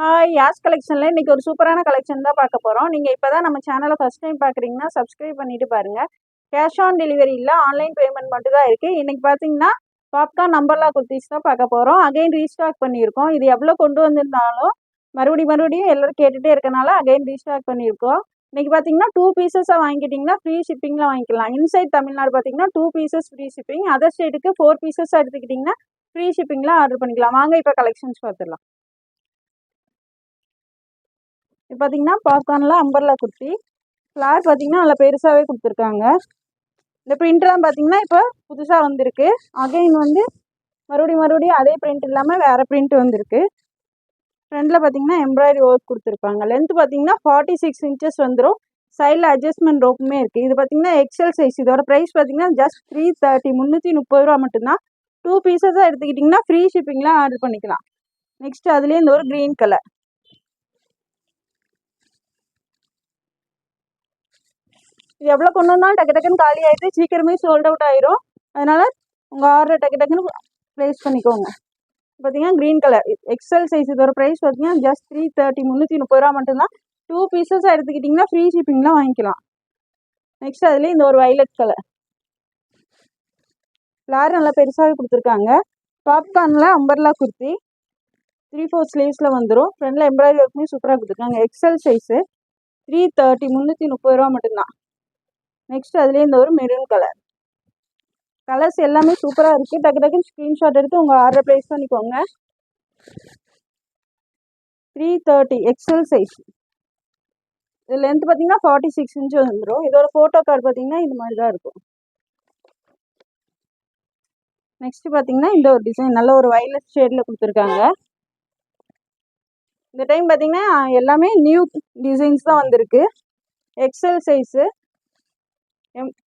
Hi யாஸ் கலெக்ஷனில் இன்றைக்கி ஒரு சூப்பரான கலெக்ஷன் தான் பார்க்க போகிறோம். நீங்கள் இப்போ தான் நம்ம சேனலை ஃபஸ்ட் டைம் பார்க்குறீங்கன்னா சப்ஸ்கிரைப் பண்ணிவிட்டு பாருங்கள். கேஷ் ஆன் டெலிவரி இல்லை, ஆன்லைன் பேமெண்ட் மட்டும் தான் இருக்குது. இன்றைக்கி பார்த்தீங்கன்னா பாப்கார்ன் நம்பர்லா குர்த்திஸ் தான் பார்க்க போகிறோம். அகைன் ரீஸ்டாக் பண்ணியிருக்கோம். இது எவ்வளோ கொண்டு வந்திருந்தாலும் மறுபடியும் எல்லோரும் கேட்டுகிட்டே இருக்கனால அகைன் ரீஸ்டாக் பண்ணியிருக்கோம். இன்றைக்கி பார்த்தீங்கன்னா 2 பீசஸாக வாங்கிக்கிட்டிங்கன்னா ஃப்ரீ ஷிப்பிங்கில் வாங்கிக்கலாம். இன்சைட் தமிழ்நாடு பார்த்தீங்கன்னா 2 பீசஸ் ஃப்ரீ ஷிப்பிங். அதர் ஸ்டேட்டுக்கு 4 பீசஸாக எடுத்துக்கிட்டிங்கன்னா ஃப்ரீ ஷிப்பிங்கில் ஆர்டர் பண்ணிக்கலாம். வாங்க இப்போ கலெக்ஷன்ஸ் பார்த்துடலாம். இப்போ பார்த்தீங்கன்னா பாப்கார்னில் அம்பர்லா குர்த்தி ஃப்ளார் பார்த்தீங்கன்னா நல்லா பெருசாகவே கொடுத்துருக்காங்க. இந்த பிரிண்ட்லாம் பார்த்தீங்கன்னா இப்போ புதுசாக வந்திருக்கு. அகைன் வந்து மறுபடியும் அதே பிரிண்ட் இல்லாமல் வேறு பிரிண்ட் வந்திருக்கு. ஃப்ரண்டில் பார்த்தீங்கன்னா எம்ப்ராய்டரி ஒர்க் கொடுத்துருப்பாங்க. லென்த் பார்த்தீங்கன்னா 46 இன்ச்சஸ் வந்துடும். சைடில் அட்ஜஸ்ட்மெண்ட் ரோப்புமே இருக்குது. இது பார்த்தீங்கன்னா எக்ஸல் சைஸ். இதோட ப்ரைஸ் பார்த்தீங்கன்னா ஜஸ்ட் 330 330 ரூபா மட்டும்தான். 2 பீசஸாக எடுத்துக்கிட்டிங்கன்னா ஃப்ரீ ஷிப்பிங்கில் ஆர்டர் பண்ணிக்கலாம். நெக்ஸ்ட் அதுலேயே இந்த ஒரு க்ரீன் கலர். இது எவ்வளோ கொண்டு வந்தாலும் டக்குன்னு காலி ஆகிட்டு சீக்கிரமே சோல்ட் அவுட் ஆயிரும். அதனால் உங்கள் ஆர்டர் டக்குன்னு ப்ளேஸ் பண்ணிக்கோங்க. பார்த்தீங்கன்னா க்ரீன் கலர் எக்ஸல் சைஸ். இதோட ப்ரைஸ் பார்த்தீங்கன்னா ஜஸ்ட் 330 330 ரூபா மட்டும்தான். 2 பீசஸாக எடுத்துக்கிட்டிங்கன்னா ஃப்ரீ ஷிப்பிங்லாம் வாங்கிக்கலாம். நெக்ஸ்ட் அதுலேயே இந்த ஒரு வைலட் கலர். ஃப்ளார் நல்லா பெருசாகவே கொடுத்துருக்காங்க. பாப்கார்னில் அம்பர்லா குர்த்தி 3/4 ஸ்லீவ்ஸில் வந்துடும். ஃப்ரண்டில் எம்ப்ராய்டரி ஒர்க்குமே சூப்பராக கொடுத்துருக்காங்க. எக்ஸல் சைஸு 330 330 ரூபா மட்டும்தான். நெக்ஸ்ட் அதுலேயே இந்த ஒரு மெரூன் கலர். கலர்ஸ் எல்லாமே சூப்பராக இருக்குது. டக்குன்னு ஸ்க்ரீன்ஷாட் எடுத்து உங்கள் ஆர்டர் ப்ளேஸ் பண்ணிக்கோங்க. 330 எக்ஸல் சைஸ். இது லென்த் பார்த்தீங்கன்னா 46 இன்ச்சு வந்துடும். இதோட ஃபோட்டோ கார்டு பார்த்தீங்கன்னா இது மாதிரி தான் இருக்கும். நெக்ஸ்ட் பார்த்தீங்கன்னா இந்த ஒரு டிசைன் நல்ல ஒரு வயலட் ஷேடில் கொடுத்துருக்காங்க. இந்த டைம் பார்த்தீங்கன்னா எல்லாமே நியூ டிசைன்ஸ் தான் வந்திருக்கு. XL size.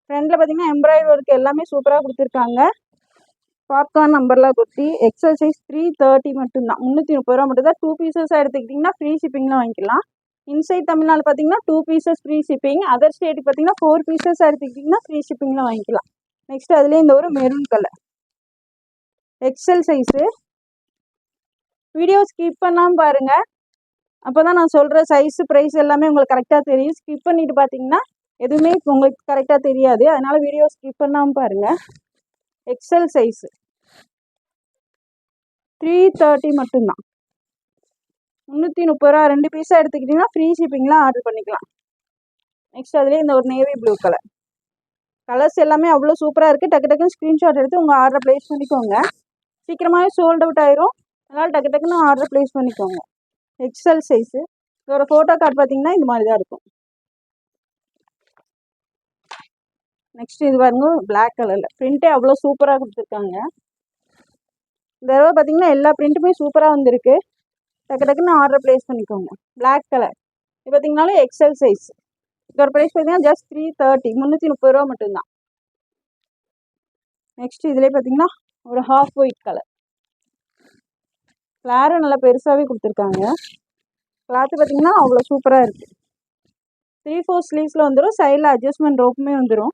ஃப்ரண்டில் பார்த்தீங்கன்னா எம்ப்ராய்டரி ஒர்க் எல்லாமே சூப்பராக கொடுத்துருக்காங்க. பாப்கார்ன் நம்பர்லாம் குர்த்தி எக்ஸல் சைஸ் 330 மட்டும்தான். 330 ரூபா மட்டும் தான். 2 பீசஸாக எடுத்துக்கிட்டிங்கன்னா ஃப்ரீ ஷிப்பிங்கில் வாங்கிக்கலாம். இன்சைட் தமிழ்நாடு பார்த்தீங்கன்னா 2 பீசஸ் ஃப்ரீ ஷிப்பிங். அதர் ஸ்டேட்டுக்கு பார்த்தீங்கன்னா 4 பீசஸாக எடுத்துக்கிட்டிங்கன்னா ஃப்ரீ ஷிப்பிங்கில் வாங்கிக்கலாம். நெக்ஸ்ட் அதுலேயே இந்த ஒரு மெரூன் கலர் எக்ஸல் சைஸு. வீடியோ ஸ்கிப் பண்ணாமல் பாருங்கள். அப்போ தான் நான் சொல்கிற சைஸு ப்ரைஸ் எல்லாமே உங்களுக்கு கரெக்டாக தெரியும். ஸ்கிப் பண்ணிவிட்டு பார்த்தீங்கன்னா எதுவுமே உங்களுக்கு கரெக்டாக தெரியாது. அதனால் வீடியோ ஸ்கிப் பண்ணாமல் பாருங்கள். எக்ஸல் சைஸு 330 மட்டும்தான். 330 ரூபா. 2 பீஸாக எடுத்துக்கிட்டிங்கன்னா ஃப்ரீ ஷிப்பிங்லாம் ஆர்டர் பண்ணிக்கலாம். நெக்ஸ்ட் அதுலேயே இந்த ஒரு நேவி ப்ளூ கலர். கலர்ஸ் எல்லாமே அவ்வளோ சூப்பராக இருக்குது. டக்குன்னு ஸ்க்ரீன்ஷாட் எடுத்து உங்கள் ஆர்டர் ப்ளேஸ் பண்ணிக்கோங்க. சீக்கிரமாகவே சோல்ட் அவுட் ஆயிரும். அதனால் டக்குன்னு ஆர்டர் ப்ளேஸ் பண்ணிக்கோங்க. XL size. இதோட ஃபோட்டோ கார்டு பார்த்தீங்கன்னா இது மாதிரி தான் இருக்கும். நெக்ஸ்ட் இது பாருங்க பிளாக் கலரில். பிரிண்ட்டே அவ்வளோ சூப்பராக கொடுத்துருக்காங்க. இந்த தடவை பார்த்தீங்கன்னா எல்லா பிரிண்ட்டுமே சூப்பராக வந்திருக்கு. டக்குன்னு ஆர்டர் ப்ளேஸ் பண்ணிக்கோங்க. Black colour. இது பார்த்தீங்கன்னாலும் எக்ஸல் சைஸ். இதோட ப்ரைஸ் பார்த்தீங்கன்னா ஜஸ்ட் 330 330 ரூபா மட்டும்தான். நெக்ஸ்ட் இதுலேயே பார்த்தீங்கன்னா ஒரு ஹாஃப் ஒயிட் கலர். ஃப்ளாரும் நல்லா பெருசாகவே கொடுத்துருக்காங்க. கிளாத்து பார்த்தீங்கன்னா அவ்வளோ சூப்பராக இருக்குது. 3/4 ஸ்லீவ்ஸில் வந்துடும். சைடில் அட்ஜஸ்ட்மெண்ட் ரோப்புமே வந்துடும்.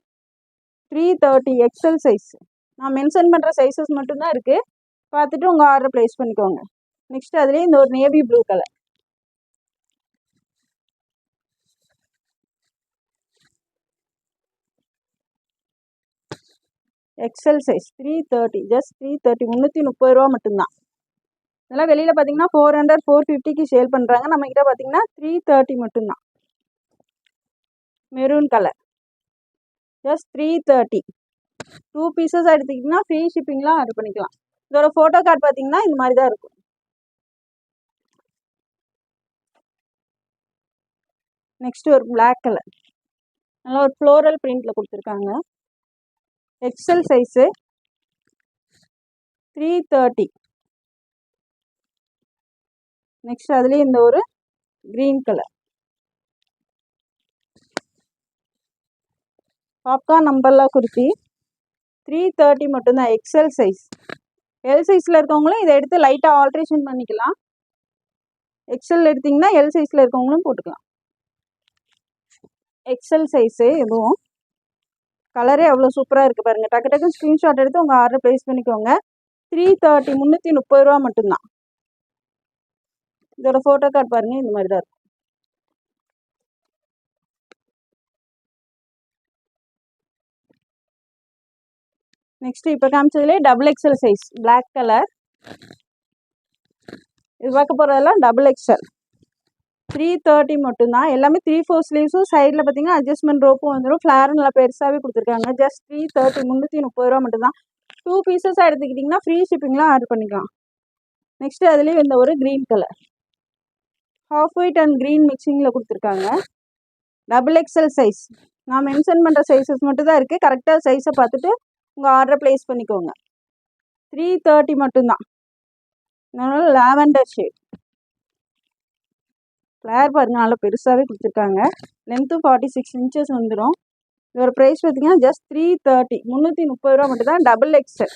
330 எக்ஸல் சைஸ். நான் மென்ஷன் பண்ணுற சைஸஸ் மட்டும்தான் இருக்குது. பார்த்துட்டு உங்கள் ஆர்டர் ப்ளேஸ் பண்ணிக்கோங்க. நெக்ஸ்ட் அதுலேயே இந்த ஒரு navy blue colour. XL size 330 just 330 330 ரூபா மட்டும்தான். இதெல்லாம் வெளியில் பார்த்தீங்கன்னா 400 450க்கு சேல் பண்ணுறாங்க. நம்மக்கிட்ட பார்த்தீங்கன்னா 330 மட்டும்தான். Maroon colour just 330. 2 பீசஸ் எடுத்துக்கிட்டிங்கன்னா ஃப்ரீ ஷிப்பிங்லாம் ஆர்டர் பண்ணிக்கலாம். இதோட ஃபோட்டோ கார்டு பார்த்தீங்கன்னா இந்த மாதிரி தான் இருக்கும். நெக்ஸ்ட் ஒரு பிளாக் கலர். நல்லா ஒரு ஃப்ளோரல் பிரிண்டில் கொடுத்துருக்காங்க. XL size 330. நெக்ஸ்ட் அதுலேயே இந்த ஒரு க்ரீன் கலர். பாப்கார்ன் நம்பர்லாம் குர்த்தி 330 மட்டும்தான். XL size. எல் சைஸில் இருக்கவங்களும் இதை எடுத்து லைட்டாக ஆல்ட்ரேஷன் பண்ணிக்கலாம். எக்ஸல் எடுத்திங்கன்னா எல் சைஸில் இருக்கவங்களும் போட்டுக்கலாம். XL size. எதுவும் கலரே அவ்வளோ சூப்பராக இருக்குது பாருங்கள். டக்குன்னு ஸ்க்ரீன்ஷாட் எடுத்து உங்கள் ஆர்டர் ப்ளேஸ் பண்ணிக்கோங்க. 330 330 ரூபா மட்டும்தான். இதோட ஃபோட்டோ கார்டு பாருங்கள், இந்த மாதிரி தான் இருக்கும். நெக்ஸ்ட் இப்போ காமிச்சதுலேயே double XL size black colour. இது பார்க்க போகிறதெல்லாம் டபுள் எக்ஸல் 330 மட்டும்தான். எல்லாமே 3/4 ஸ்லீவ்ஸும் சைடில் பார்த்தீங்கன்னா அட்ஜஸ்ட்மெண்ட் ரோப்பும் வந்துடும். ஃப்ளாரும் நல்லா பெருசாகவே கொடுத்துருக்காங்க. ஜஸ்ட் 330 330 ரூபா மட்டும்தான். 2 பீசஸாக எடுத்துக்கிட்டிங்கன்னா ஃப்ரீ ஷிப்பிங்லாம் ஆர்டர் பண்ணிக்கலாம். நெக்ஸ்ட்டு அதுலேயே இந்த ஒரு green colour half white and green மிக்சிங்கில் கொடுத்துருக்காங்க. Double XL size. நான் மென்ஷன் பண்ணுற சைஸஸ் மட்டும் தான் இருக்குது. கரெக்டாக சைஸை பார்த்துட்டு உங்கள் ஆர்டரை ப்ளேஸ் பண்ணிக்கோங்க. 330 மட்டும்தான். அதனால லாவெண்டர் ஷேட். ஃப்ளேர் பாருங்கள், நல்லா பெருசாகவே கொடுத்துருக்காங்க. லென்த்து 46 இன்ச்சஸ் வந்துடும். இதோட ப்ரைஸ் பார்த்தீங்கன்னா ஜஸ்ட் 330 330 ரூபா மட்டும் தான். Double XL.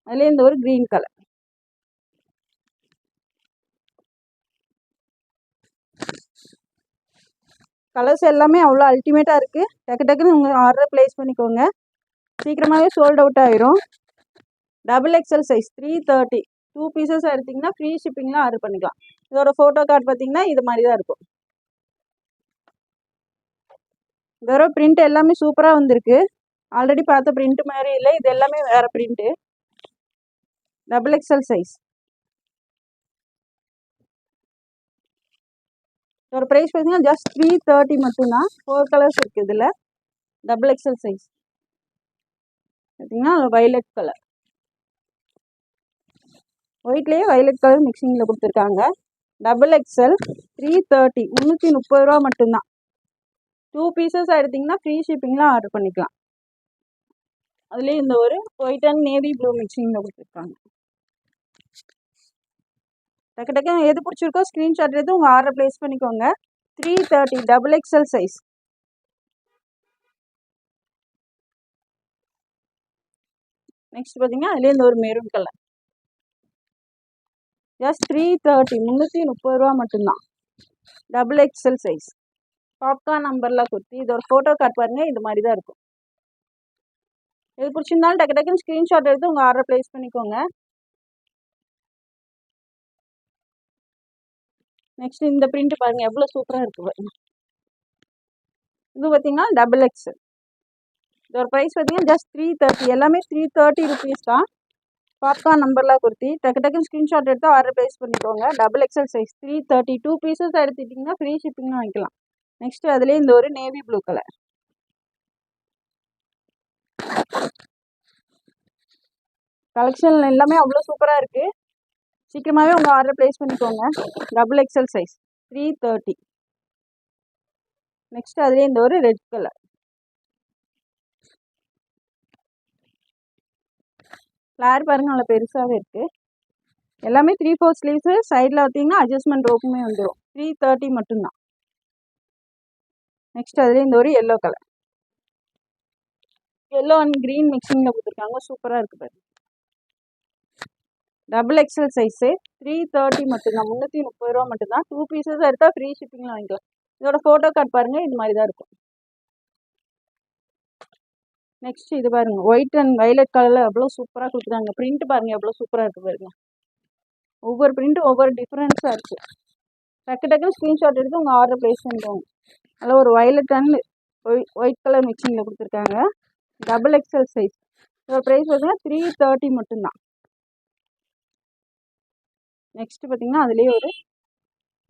அதுலேயே இந்த ஒரு க்ரீன் கலர். கலர்ஸ் எல்லாமே அவ்வளோ அல்டிமேட்டாக இருக்குது. டக்குன்னு உங்கள் ஆர்டரை ப்ளேஸ் பண்ணிக்கோங்க. சீக்கிரமாகவே சோல்ட் அவுட் ஆயிரும். டபுள் எக்ஸல் சைஸ் 330 2 பீசஸ் எடுத்திங்கன்னா ஃப்ரீ ஷிப்பிங்லாம் ஆர்டர் பண்ணிக்கலாம். இதோட ஃபோட்டோ கார்டு பார்த்தீங்கன்னா இது மாதிரி தான் இருக்கும். இதோட பிரிண்ட் எல்லாமே சூப்பராக வந்திருக்கு. ஆல்ரெடி பார்த்த பிரிண்ட் மாதிரி இல்லை, இது எல்லாமே வேறு பிரிண்ட்டு. Double XL size. இதோட ப்ரைஸ் பார்த்தீங்கன்னா ஜஸ்ட் 330 மட்டும்தான். 4 கலர்ஸ் இருக்குது இதில். டபுள் எக்ஸல் சைஸ் பார்த்தீங்கன்னா வைலட் கலர். ஒயிட்லேயே வைலட் கலர் மிக்சிங்கில் கொடுத்துருக்காங்க. டபுள் எக்ஸல் 330 330 ரூபா மட்டும்தான். 2 பீசஸ் எடுத்திங்கன்னா ஃப்ரீ ஷிப்பிங்லாம் ஆர்டர் பண்ணிக்கலாம். அதுலேயே இந்த ஒரு ஒயிட் அண்ட் நேவி ப்ளூ மிக்சிங்கில் கொடுத்துருக்காங்க. டக்கு எது பிடிச்சிருக்கோ ஸ்க்ரீன்ஷாட் எடுத்து உங்கள் ஆர்டர் ப்ளேஸ் பண்ணிக்கோங்க. 330 டபுள் எக்ஸல் சைஸ். நெக்ஸ்ட் பார்த்தீங்கன்னா அதுலேயே இந்த ஒரு மெரூன் கலர். ஜஸ்ட் 330 330 ரூபா மட்டும்தான். Double XL size. பாப்கார்ன் நம்பர்லாம் கொடுத்து இதோட ஃபோட்டோ கார்டு பாருங்கள், இது மாதிரி தான் இருக்கும். இது பிடிச்சிருந்தாலும் டக்குன்னு ஸ்க்ரீன்ஷாட் எடுத்து உங்கள் ஆர்டர் ப்ளேஸ் பண்ணிக்கோங்க. நெக்ஸ்ட் இந்த பிரிண்ட் பாருங்கள், எவ்வளோ சூப்பராக இருக்குது பாருங்க. இது பார்த்தீங்கன்னா டபுள் எக்ஸல். இதோட ப்ரைஸ் பார்த்தீங்கன்னா ஜஸ்ட் 330. எல்லாமே 330 ருபீஸ் தான். பாப்கார்ன் நம்பர்லாம் கொடுத்து டக்குன்னு ஸ்க்ரீன்ஷாட் எடுத்து ஆர்டர் ப்ளேஸ் பண்ணிக்கோங்க. டபுள் எக்ஸல் சைஸ் 330 2 பீசஸ் எடுத்துட்டிங்கன்னா ஃப்ரீ ஷிப்பிங்லாம் வாங்கிக்கலாம். நெக்ஸ்ட் அதுலேயே இந்த ஒரு நேவி ப்ளூ கலர். கலெக்ஷன் எல்லாமே அவ்வளோ சூப்பராக இருக்குது. சீக்கிரமாகவே உங்கள் ஆர்டர் ப்ளேஸ் பண்ணிக்கோங்க. Double XL size 330. நெக்ஸ்ட் அதுலேயே இந்த ஒரு ரெட் கலர். ஃப்ளார் பாருங்கள், நல்லா பெருசாகவே இருக்குது. எல்லாமே 3/4 ஸ்லீவ்ஸு. சைடில் பார்த்தீங்கன்னா அட்ஜஸ்ட்மெண்ட் ரோப்புமே வந்துடும். 330 மட்டும்தான். நெக்ஸ்ட் அதுலேயே இந்த ஒரு yellow colour. Yellow and green மிக்சிங்கில் கொடுத்துருக்காங்க. சூப்பராக இருக்குது பாருங்க. டபுள் எக்ஸல் சைஸு 330 மட்டும்தான். 330 ரூபா மட்டும்தான். 2 பீசஸ் எடுத்தால் ஃப்ரீ ஷிப்பிங்கில் வாங்கிக்கலாம். இதோட ஃபோட்டோ கார்டு பாருங்கள், இது மாதிரி தான் இருக்கும். நெக்ஸ்ட் இது பாருங்கள், ஒயிட் அண்ட் வைலட் கலரில் எவ்வளோ சூப்பராக கொடுத்துருக்காங்க. பிரிண்ட் பாருங்கள், எவ்வளோ சூப்பராக இருக்குது பாருங்கள். ஒவ்வொரு பிரிண்ட்டும் ஒவ்வொரு டிஃப்ரென்ஸாக இருக்குது. டக்குன்னு ஸ்க்ரீன்ஷாட் எடுத்து உங்கள் ஆர்டர் ப்ளேஸ் பண்ணிக்கோங்க. அதில் ஒரு வைலட் அண்ட் ஒயிட் கலர் மிக்சிங்கில் கொடுத்துருக்காங்க. Double XL size. இதோட ப்ரைஸ் பார்த்தீங்கன்னா 330 மட்டும்தான். நெக்ஸ்ட் பார்த்தீங்கன்னா அதுலேயே ஒரு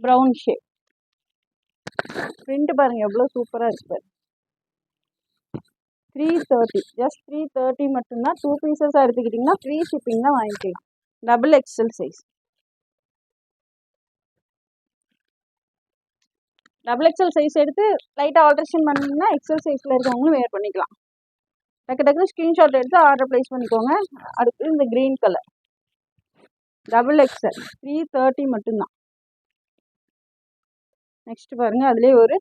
ப்ரௌன் ஷேட். பிரிண்ட் பாருங்கள், எவ்வளோ சூப்பராக இருக்குது. 330 ஜஸ்ட் 330 மட்டும்தான். 2 பீசஸாக எடுத்துக்கிட்டிங்கன்னா ஃப்ரீ ஷிப்பிங் தான் வாங்கிக்கலாம். Double XL size. Double XL size எடுத்து லைட்டாக ஆல்ட்ரேஷன் பண்ணிங்கன்னா எக்ஸல் சைஸில் இருக்கவங்களும் வேர் பண்ணிக்கலாம். டக்குன்னு ஸ்க்ரீன்ஷாட் எடுத்து ஆர்டர் ப்ளேஸ் பண்ணிக்கோங்க. அடுத்து இந்த க்ரீன் கலர் டபுள் எக்ஸல் 330 மட்டும்தான். நெக்ஸ்ட் பாருங்கள், அதுலேயே ஒரு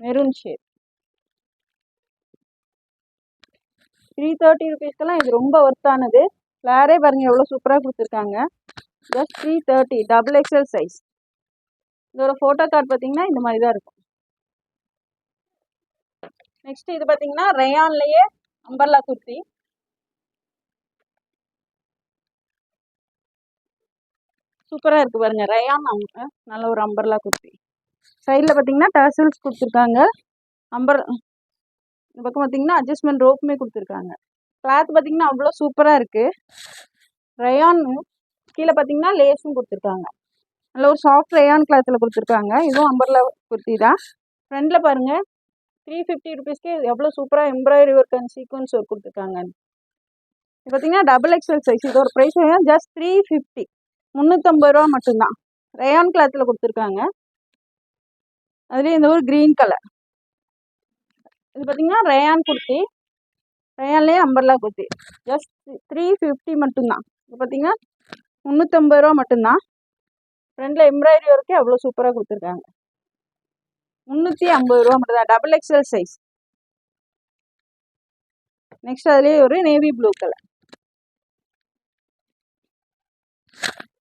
மெரூன் ஷேட். 330 ருபீஸ்க்கெல்லாம் இது ரொம்ப ஒர்த்தானது. ஃப்ளாரே பாருங்கள், எவ்வளோ சூப்பராக கொடுத்துருக்காங்க. Just 330 double XL size. இதோட ஃபோட்டோ கார்டு பார்த்தீங்கன்னா இந்த மாதிரி தான் இருக்கும். நெக்ஸ்ட் இது பார்த்தீங்கன்னா ரயான்லேயே அம்பர்லா குர்த்தி. சூப்பராக இருக்குது பாருங்க. ரயான் நல்ல ஒரு அம்பர்லா குர்த்தி. சைடில் பார்த்தீங்கன்னா டர்சல்ஸ் கொடுத்துருக்காங்க. இந்த பக்கம் பார்த்தீங்கன்னா அட்ஜஸ்ட்மெண்ட் ரோப்புமே கொடுத்துருக்காங்க. கிளாத் பார்த்தீங்கன்னா அவ்வளோ சூப்பராக இருக்குது. ரயான் கீழே பார்த்தீங்கன்னா லேஸும் கொடுத்துருக்காங்க. நல்ல ஒரு சாஃப்ட் ரயான் கிளாத்தில் கொடுத்துருக்காங்க. இதுவும் அம்பர்லா குர்த்தி தான். ஃப்ரண்டில் பாருங்கள் 350 ருபீஸ்க்கு எவ்வளோ சூப்பராக embroidery work and sequence work கொடுத்துருக்காங்க. இது பார்த்தீங்கன்னா டபுள் எக்ஸ்எல் சைஸ். இதோட ப்ரைஸ் ஜஸ்ட் 350, 350 ரூபா மட்டும்தான். ரயான் கிளாத்தில் கொடுத்துருக்காங்க. அதுலேயே இந்த ஒரு க்ரீன் கலர். இது பார்த்தீங்கன்னா ரயான் குர்த்தி. ரயான்லேயே அம்பர்லா குர்த்தி. ஜஸ்ட் 350 மட்டும்தான். இது பார்த்தீங்கன்னா 350 ரூபா மட்டும்தான். ஃப்ரண்டில் எம்ப்ராய்டரி ஒர்க்கே அவ்வளோ சூப்பராக கொடுத்துருக்காங்க. 350 ரூபா மட்டும்தான். Double XL size. நெக்ஸ்ட் அதுலேயே ஒரு நேவி ப்ளூ கலர்.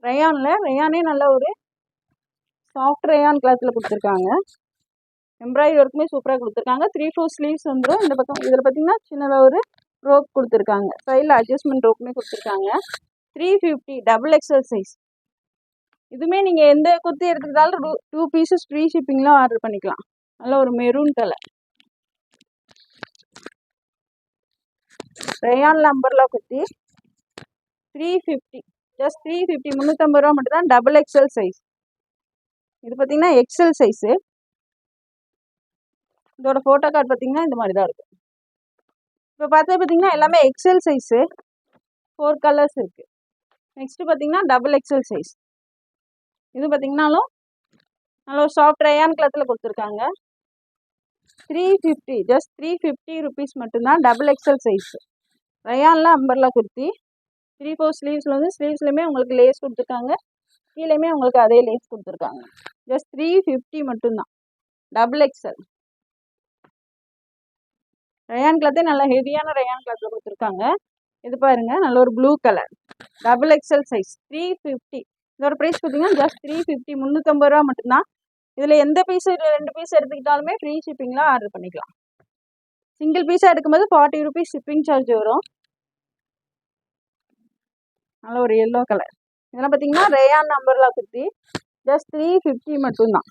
ரயானே நல்ல ஒரு சாஃப்ட் ரயான் கிளாத்தில் கொடுத்துருக்காங்க. எம்ப்ராய்டரி ஒர்க்குமே சூப்பராக கொடுத்துருக்காங்க. 3/4 ஸ்லீவ்ஸ் வந்துடும். இந்த பக்கம் இதில் பார்த்தீங்கன்னா சின்னதாக ஒரு ரோப் கொடுத்துருக்காங்க. சைடில் அட்ஜஸ்ட்மெண்ட் ரோப்புமே கொடுத்துருக்காங்க. 350 டபுள் எக்ஸ்எல் சைஸ். இதுவுமே நீங்கள் எந்த குர்த்தி எடுத்துக்கிட்டாலும் 2 பீசஸ் ஃப்ரீ ஷிப்பிங்லாம் ஆர்டர் பண்ணிக்கலாம். நல்ல ஒரு maroon colour. Rayon umbrella kurti 350, just 350, 350 ரூபா மட்டும் தான். Double XL size. இது பார்த்தீங்கன்னா எக்ஸ்எல் சைஸு. இதோட ஃபோட்டோ கார்டு பார்த்தீங்கன்னா இந்த மாதிரி தான் இருக்கும். இப்போ பார்த்தீங்கன்னா எல்லாமே எக்ஸ்எல் சைஸு. 4 கலர்ஸ் இருக்குது. நெக்ஸ்ட்டு பார்த்தீங்கன்னா டபுள் எக்ஸ்எல் சைஸ். இது பார்த்தீங்கன்னாலும் நல்ல ஒரு சாஃப்ட் ரயான் கிளாத்தில் கொடுத்துருக்காங்க. 350, ஜஸ்ட் 350 ருபீஸ் மட்டும்தான். Double XL size. ரயானில் அம்பர்லா குர்த்தி. 3/4 ஸ்லீவ்ஸில் வந்து ஸ்லீவ்ஸ்லையுமே உங்களுக்கு லேஸ் கொடுத்துருக்காங்க. கீழேயுமே உங்களுக்கு அதே லேஸ் கொடுத்துருக்காங்க. ஜஸ்ட் 350 மட்டும்தான். Double XL. ரயான் கிளாத்தே நல்லா ஹெவியான ரயான் கிளாத்தில் கொடுத்துருக்காங்க. இது பாருங்க நல்ல ஒரு blue colour. Double XL size 350. இதோட ப்ரைஸ் பார்த்தீங்கன்னா ஜஸ்ட் 350, 350 ரூபா மட்டும்தான். இதில் எந்த பீஸு 2 பீஸ் எடுத்துக்கிட்டாலுமே ஃப்ரீ ஷிப்பிங்லாம் ஆர்டர் பண்ணிக்கலாம். சிங்கிள் பீஸாக எடுக்கும்போது 40 ருபீஸ் ஷிப்பிங் சார்ஜ் வரும். நல்ல ஒரு எல்லோ கலர். இதெல்லாம் பார்த்தீங்கன்னா ரயான் அம்பர்லா குர்த்தி. ஜஸ்ட் 350 மட்டும்தான்.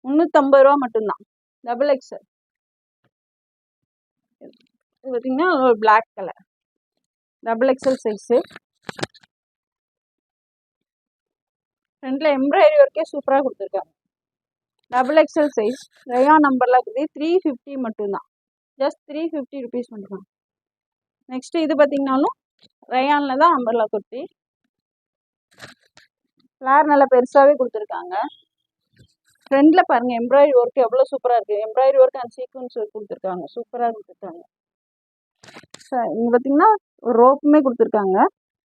350 ரூபா மட்டும்தான். Double XL. இது பார்த்தீங்கன்னா ஒரு black colour. Double XL size. ஃப்ரண்டில் எம்ப்ராய்டரி ஒர்க்கே சூப்பராக கொடுத்துருக்காங்க. Double XL size rayon umbrella kurti 350 மட்டும்தான். ஜஸ்ட் 350 ருபீஸ் மட்டும்தான். நெக்ஸ்ட்டு இது பார்த்தீங்கன்னாலும் ரயானில் தான் அம்பர்லா குர்த்தி. ஃப்ளார் நல்லா பெருசாகவே கொடுத்துருக்காங்க. ஃப்ரண்டில் பாருங்கள் எம்ப்ராய்டரி ஒர்க் எவ்வளோ சூப்பராக இருக்குது. Embroidery work and sequence work கொடுத்துருக்காங்க. சூப்பராக கொடுத்துருக்காங்க. இங்கே பார்த்தீங்கன்னா ஒரு ரோப்புமே கொடுத்துருக்காங்க.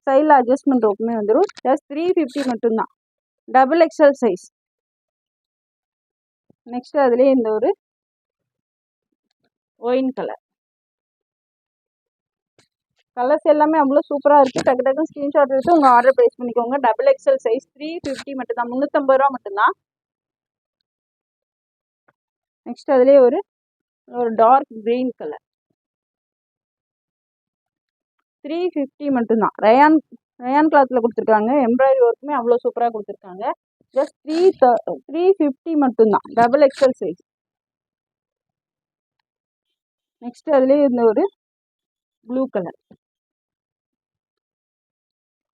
சைடில் அட்ஜஸ்ட்மெண்ட் ரோப்புமே வந்துடும். ஜஸ்ட் 350 மட்டும்தான். Double XL size. நெக்ஸ்ட் அதுலேயே இந்த ஒரு ஒயின் கலர். கலர்ஸ் எல்லாமே அவ்வளோ சூப்பராக இருக்குது. டக்கு டக்குன்னு ஸ்க்ரீன்ஷாட் எடுத்து உங்கள் ஆர்டர் ப்ளேஸ் பண்ணிக்கோங்க. டபுள் எக்ஸ்எல் சைஸ் 350 மட்டும்தான். 350 ரூபா மட்டும்தான். நெக்ஸ்ட் அதுலேயே ஒரு டார்க் க்ரீன் கலர். 350 மட்டும்தான். ரயான் கிளாத்தில் கொடுத்துருக்காங்க. எம்ப்ராய்டரி ஒர்க்குமே அவ்வளோ சூப்பராக கொடுத்துருக்காங்க. ஜஸ்ட் 350 மட்டும்தான். Double XL size. நெக்ஸ்ட் அதுலேயே இந்த ஒரு ப்ளூ கலர்.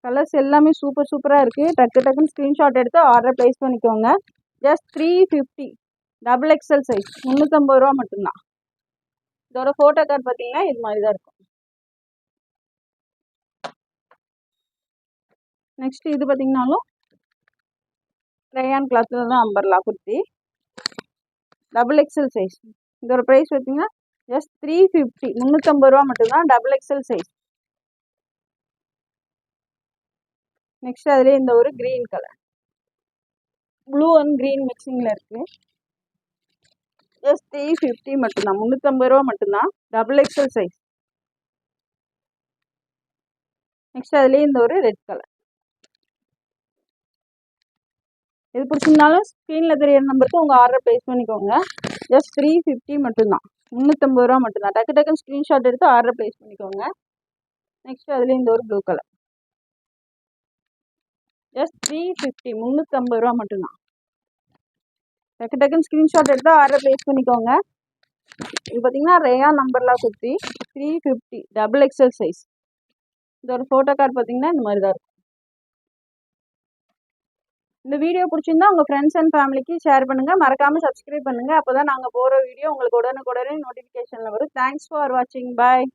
கலர்ஸ் எல்லாமே சூப்பராக இருக்குது. டக்கு டக்குன்னு ஸ்க்ரீன்ஷாட் எடுத்து ஆர்டர் ப்ளேஸ் பண்ணிக்கோங்க. Just 350 double XL size. 350 ரூபா மட்டும்தான். இதோட ஃபோட்டோ கார்டு பார்த்தீங்கன்னா இது மாதிரி தான் இருக்கும். நெக்ஸ்ட் இது பார்த்தீங்கன்னாலும் ரயான் கிளாத்தில் தான் umbrella kurti. Double XL size. இதோட ப்ரைஸ் பார்த்தீங்கன்னா ஜஸ்ட் 350, 350 ரூபா மட்டும்தான். Double XL size. நெக்ஸ்ட் அதுலேயே இந்த ஒரு green colour. Blue and green மிக்சிங்கில் இருக்குது. ஜஸ்ட் 350 மட்டும்தான். 350 ரூபா மட்டும்தான். Double XL size. நெக்ஸ்ட் அதுலேயே இந்த ஒரு ரெட் கலர். இது பிடிச்சிருந்தாலும் ஸ்க்ரீனில் தெரியிற நம்பருக்கு உங்கள் ஆர்டர் ப்ளேஸ் பண்ணிக்கோங்க. ஜஸ்ட் 350 மட்டும்தான். 350 ரூபா மட்டும்தான். டக்கு டக்குன்னு ஸ்க்ரீன்ஷாட் எடுத்து ஆர்டர் ப்ளேஸ் பண்ணிக்கோங்க. நெக்ஸ்ட் அதுலேயே இந்த ஒரு ப்ளூ கலர். ஜஸ்ட் 350 350 ரூபா மட்டும்தான். டக்கு டக்குன்னு ஸ்க்ரீன்ஷாட் எடுத்து ஆர்டர் ப்ளேஸ் பண்ணிக்கோங்க. இது பார்த்தீங்கன்னா ரேயான் நம்பர்லாம் குர்த்தி 350 XXL சைஸ். இதோட ஃபோட்டோ கார்டு பார்த்தீங்கன்னா இந்த மாதிரி தான் இருக்கும். இந்த வீடியோ பிடிச்சிருந்தா உங்கள் ஃப்ரெண்ட்ஸ் அண்ட் ஃபேமிலிக்கு ஷேர் பண்ணுங்கள். மறக்காமல் சப்ஸ்கிரைப் பண்ணுங்கள். அப்போ தான் நாங்கள் போகிற வீடியோ உங்களுக்கு உடனுக்குடனே நோட்டிஃபிகேஷனில் வரும். தேங்க்ஸ் ஃபார் வாட்சிங். பாய்.